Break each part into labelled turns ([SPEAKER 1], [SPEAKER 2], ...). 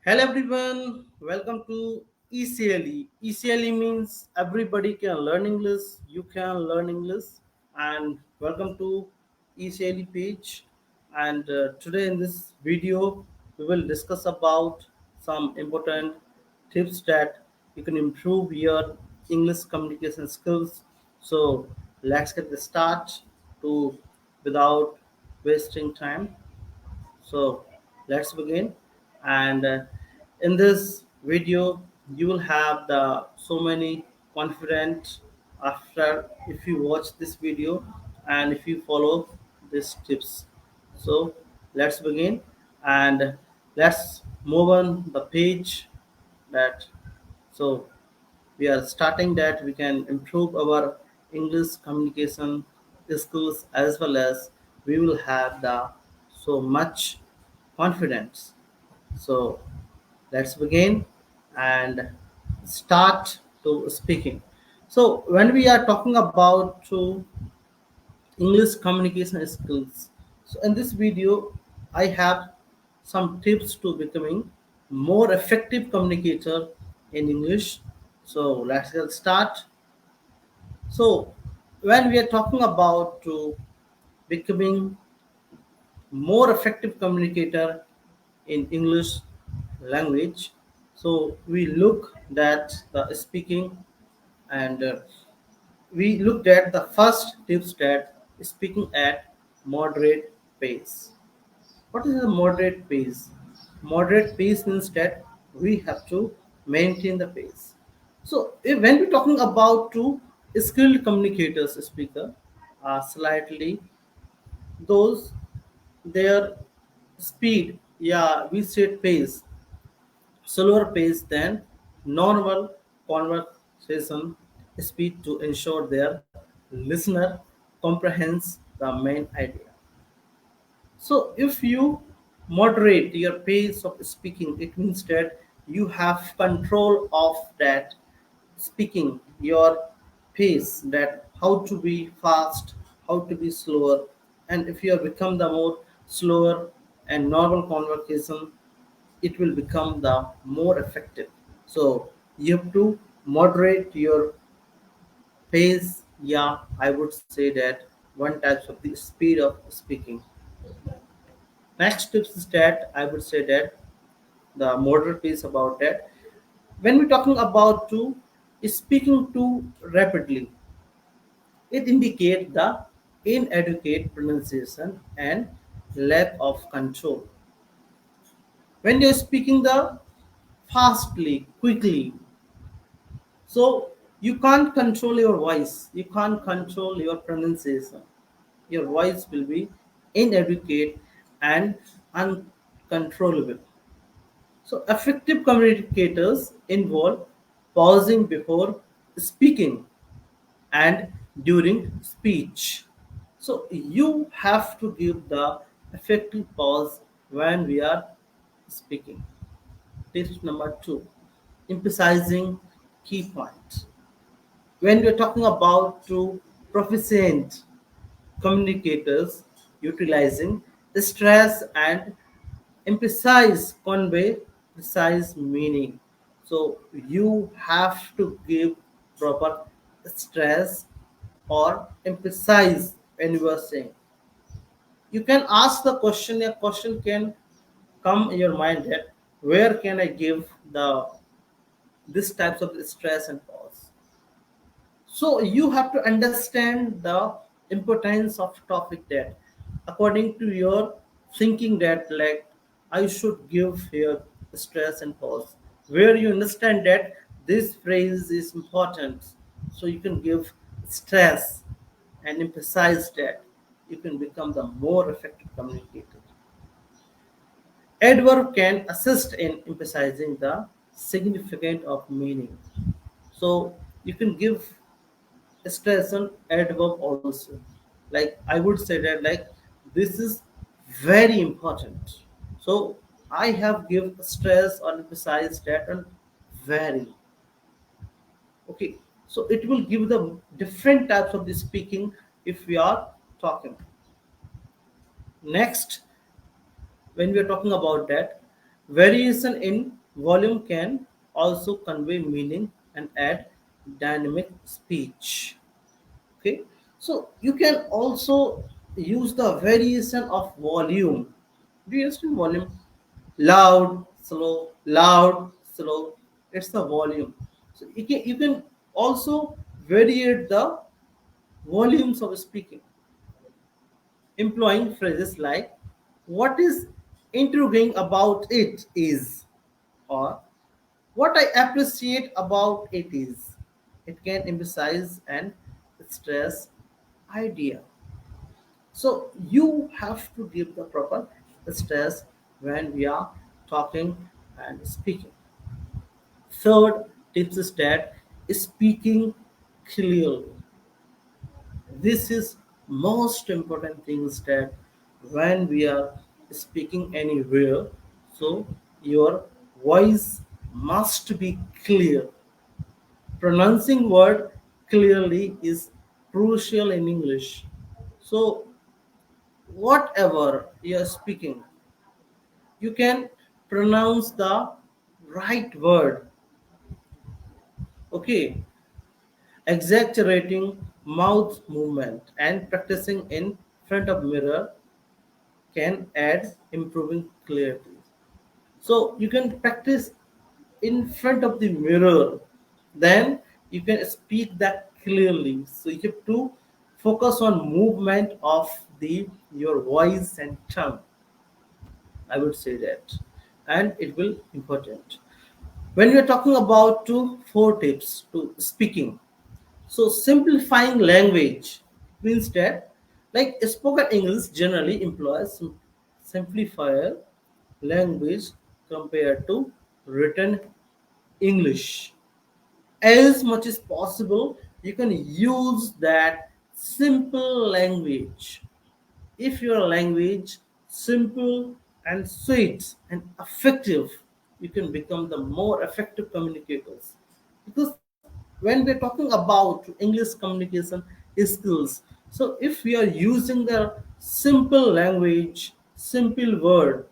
[SPEAKER 1] Hello everyone, welcome to ECLE. ECLE means everybody can learn English, you can learn English, and welcome to ECLE page. And today in this video, we will discuss about some important tips that you can improve your English communication skills. So let's get the start to without wasting time. So let's begin. And in this video, you will have the so many confident after if you watch this video and if you follow these tips. So let's begin and let's move on the page that so we are starting that we can improve our English communication skills as well as we will have the so much confidence. So let's begin and start to speaking. So when we are talking about to English communication skills, so in this video I have some tips to becoming more effective communicator in English. So let's get start. So when we are talking about to becoming more effective communicator in English language, so we look at the speaking and we looked at the first tips that speaking at moderate pace. What is a moderate pace? Moderate pace means that we have to maintain the pace. So when we're talking about two skilled communicators speaker are slightly those their speed, yeah, we said pace, slower pace than normal conversation speed to ensure their listener comprehends the main idea. So if you moderate your pace of speaking, it means that you have control of that speaking, your pace, that how to be fast, how to be slower, and if you have become the more slower and normal conversation, it will become the more effective. So you have to moderate your pace. Yeah, I would say that one type of the speed of speaking. Next tips is that I would say that the moderate piece about that. When we're talking about to speaking too rapidly, it indicates the inadequate pronunciation and lack of control. When you're speaking the fastly, quickly, so you can't control your voice, you can't control your pronunciation. Your voice will be inadequate and uncontrollable. So, effective communicators involve pausing before speaking and during speech. So, you have to give the effective pause when we are speaking. Tip number two, emphasizing key points. When we are talking about two proficient communicators utilizing stress and emphasize convey precise meaning. So you have to give proper stress or emphasize when you are saying. You can ask the question, a question can come in your mind that where can I give the this types of stress and pause. So you have to understand the importance of topic that according to your thinking that like I should give here stress and pause. Where you understand that this phrase is important, so you can give stress and emphasize that you can become the more effective communicator. Adverb can assist in emphasizing the significance of meaning. So you can give stress on adverb also. Like I would say that like this is very important. So I have give stress or emphasize that on very. Okay. So it will give the different types of the speaking if we are talking. Next, when we are talking about that variation in Volume can also convey meaning and add dynamic speech. Okay, so you can also use the variation of volume. Do you understand volume? Loud, slow. It's the volume. So you can also variate the volumes of speaking, employing phrases like "What is intriguing about it is," or "What I appreciate about it is." It can emphasize and stress idea. So you have to give the proper stress when we are talking and speaking. Third tips is that speaking clearly. This is most important thing is that when we are speaking anywhere, so your voice must be clear. Pronouncing word clearly is crucial in English. So whatever you are speaking, you can pronounce the right word. Okay, exaggerating mouth movement and practicing in front of mirror can add improving clarity. So you can practice in front of the mirror, then you can speak that clearly. So you have to focus on movement of the your voice and tongue. I would say that, and it will important when we are talking about two four tips to speaking. So simplifying language means that like spoken English generally employs simplifier language compared to written English. As much as possible, you can use that simple language. If your language simple and sweet and effective, you can become the more effective communicators. Because when we're talking about English communication skills, so if we are using the simple language, simple word,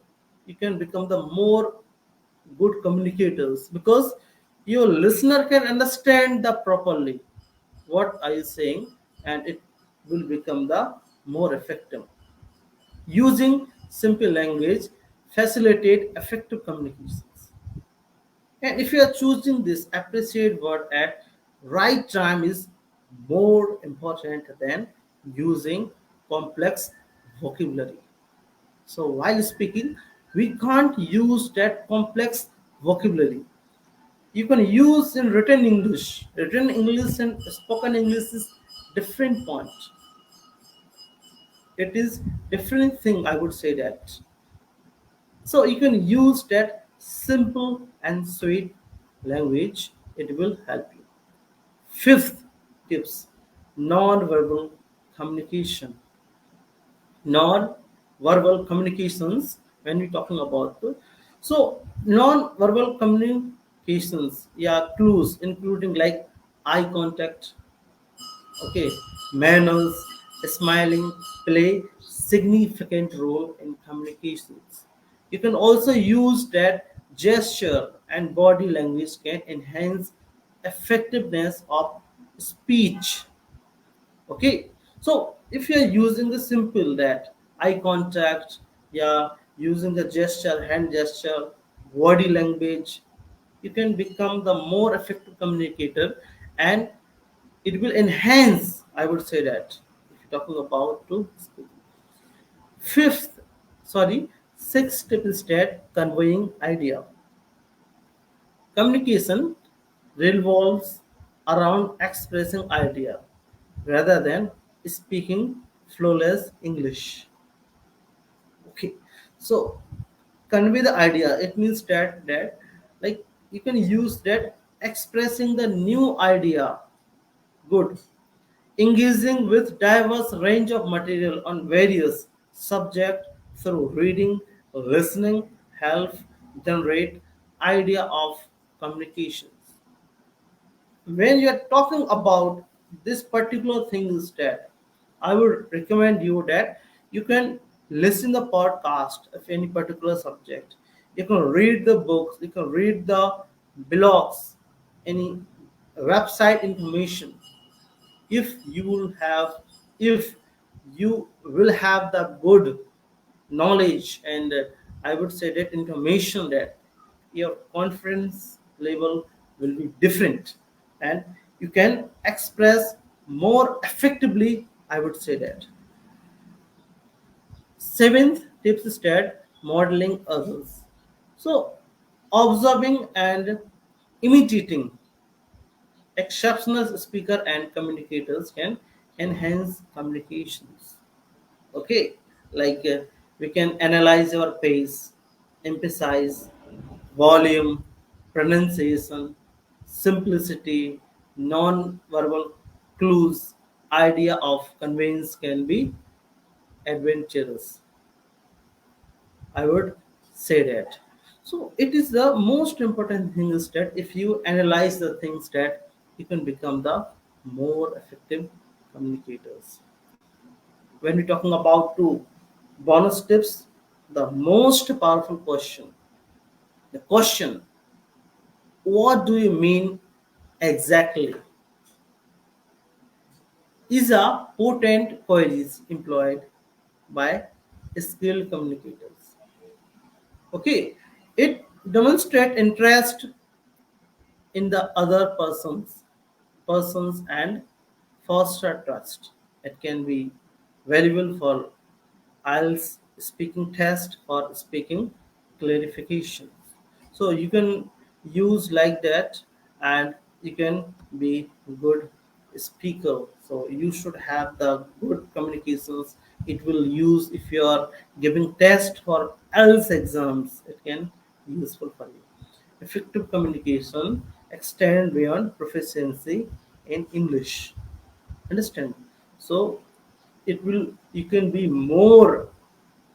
[SPEAKER 1] you can become the more good communicators because your listener can understand the properly what are you saying, and it will become the more effective. Using simple language facilitate effective communications. And if you are choosing this appreciate word at right time is more important than using complex vocabulary. So while speaking, we can't use that complex vocabulary. You can use in written English. Written English and spoken English is different point. It is different thing. I would say that. So you can use that simple and sweet language. It will help you. Fifth tips: non-verbal communication. Non-verbal communications. When we're talking about so non-verbal communications, yeah, clues including like eye contact, okay, manners, smiling play significant role in communications. You can also use that gesture and body language can enhance effectiveness of speech. Okay, so if you're using the simple that eye contact, yeah, using the gesture, hand gesture, body language, you can become the more effective communicator, and it will enhance, I would say that, if you're talking about to speak. Fifth, sorry, sixth step is that conveying idea. Communication revolves around expressing idea rather than speaking flawless English. Okay, so convey the idea. It means that like you can use that expressing the new idea. Good, engaging with diverse range of material on various subject through reading, listening, help generate idea of communications. When you are talking about this particular thing is that I would recommend you that you can listen the podcast of any particular subject. You can read the books, you can read the blogs, any website information. If you will have, if you will have the good knowledge, and I would say that information, that your confidence level will be different, and you can express more effectively, I would say that. Seventh tips is that modeling others. So observing and imitating exceptional speaker and communicators can enhance communications. Okay, like we can analyze our pace, emphasize, volume, pronunciation, simplicity, non-verbal clues. Idea of conveyance can be adventurous, I would say that. So it is the most important thing is that if you analyze the things, that you can become the more effective communicators. When we're talking about two bonus tips, the most powerful question, the question, what do you mean exactly, is a potent queries employed by skilled communicators. Okay, it demonstrates interest in the other persons and foster trust. It can be valuable for IELTS speaking test or speaking clarifications. So you can use like that, and you can be good speaker. So you should have the good communications. It will use if you are giving test for IELTS exams. It can be useful for you. Effective communication extend beyond proficiency in English. Understand? So it will, you can be more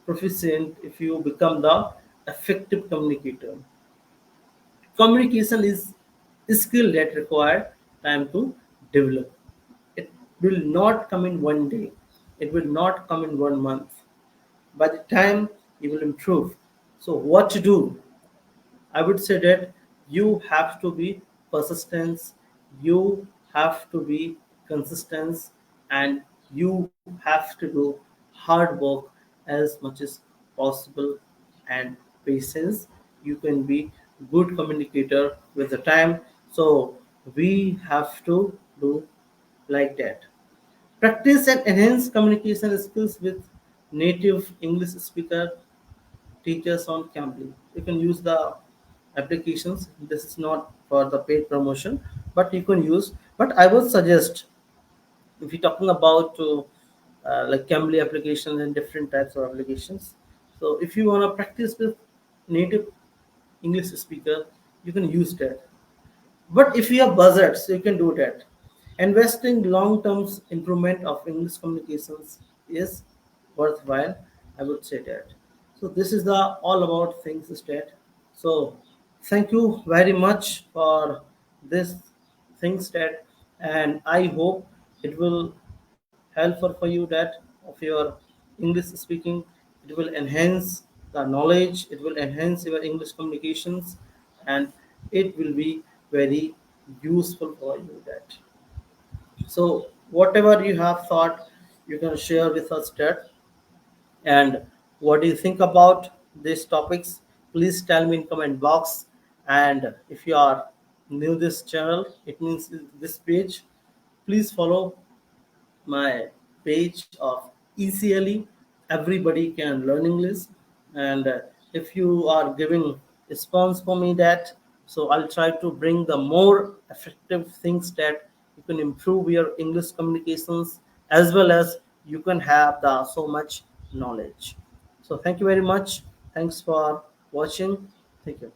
[SPEAKER 1] proficient if you become the effective communicator. Communication is a skill that require time to develop. It will not come in one day. It will not come in 1 month. By the time you will improve. So what to do? I would say that you have to be persistent, you have to be consistent, and you have to do hard work as much as possible, and patience. You can be good communicator with the time. So we have to do like that. Practice and enhance communication skills with native English speaker teachers on Cambly. You can use the applications. This is not for the paid promotion, but you can use. But I would suggest, if you're talking about like Cambly applications and different types of applications. So if you want to practice with native English speaker, you can use that. But if you have budgets, you can do that. Investing long-term improvement of English communications is worthwhile, I would say that. So this is the all about things stat. So thank you very much for this things stat, and I hope it will helpful for you that of your English speaking. It will enhance the knowledge, it will enhance your English communications, and it will be very useful for you that. So whatever you have thought, you can share with us that. And what do you think about these topics? Please tell me in comment box. And if you are new this channel, it means this page, please follow my page of ECLE. Everybody can learn English, and if you are giving response for me that, so I'll try to bring the more effective things that you can improve your English communications, as well as you can have the so much knowledge. So thank you very much. Thanks for watching. Thank you.